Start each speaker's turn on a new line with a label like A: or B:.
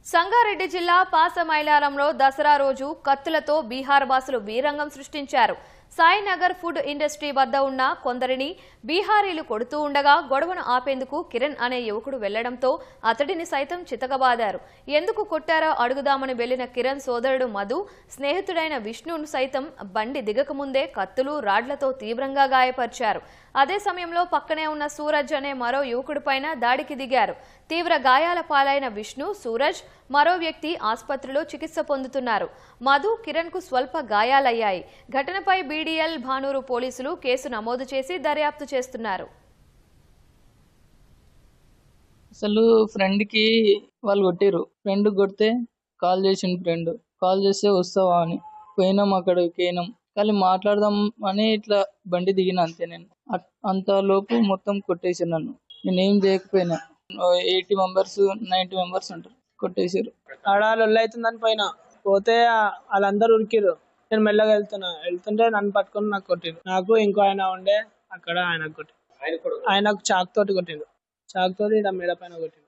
A: సంగారెడ్డి జిల్లా పాసమైలారంలో దసరా రోజు కత్తులతో బీహార్ వాసులు వీరంగం సృష్టించారు. సాయినగర్ ఫుడ్ ఇండస్ట్రీ వద్ద ఉన్న కొందరిని బీహారీలు కొడుతూ ఉండగా గొడవను ఆపేందుకు కిరణ్ అనే యువకుడు వెళ్లడంతో అతడిని సైతం చితకబాదారు. ఎందుకు కొట్టారో అడుగుదామని వెళ్లిన కిరణ్ సోదరుడు మధు, స్నేహితుడైన విష్ణును సైతం బండి దిగకముందే కత్తులు, రాడ్లతో తీవ్రంగా గాయపరిచారు. అదే సమయంలో పక్కనే ఉన్న సూరజ్ అనే మరో యువకుడిపైన దాడికి దిగారు. తీవ్ర గాయాల పాలైన విష్ణు, సూరజ్, మరో వ్యక్తి ఆసుపత్రిలో చికిత్స పొందుతున్నారు. మధు, కిరణ్ కు స్వల్ప గాయాలయ్యాయి. ఘటనపై బీడీఎల్ భానూరు పోలీసులు కేసు నమోదు చేసి దర్యాప్తు చేస్తున్నారు.
B: అసలు ఫ్రెండ్ కి వాళ్ళు కొట్టిరు. ఫ్రెండ్ కొడితే కాల్ చేసిండు. ఫ్రెండ్ కాల్ చేస్తే వస్తావా అని పోయినాం. అక్కడికి పోయినాం. కానీ మాట్లాడదాం అని ఇట్లా బండి దిగిన అంతే. నేను అంత లోపు మొత్తం కొట్టేసారు నన్ను. నేనేం చేయకపోయినా. 80 మెంబర్స్ 90 మెంబర్స్ ఉంటారు. కొట్టేసారు.
C: ఆడ లొల్లైతుందని పోతే వాళ్ళందరూ ఉరికిరు. నేను మెల్లగా వెళ్తుంటే నన్ను పట్టుకొని నాకు కొట్టిండు. నాకు ఇంకో ఆయన ఉండే అక్కడ ఆయనకు కొట్టిండు. ఆయనకు చాక్ తోటి కొట్టిండు. చాక్ తోటి ఇలా మెడ పైన కొట్టిండు.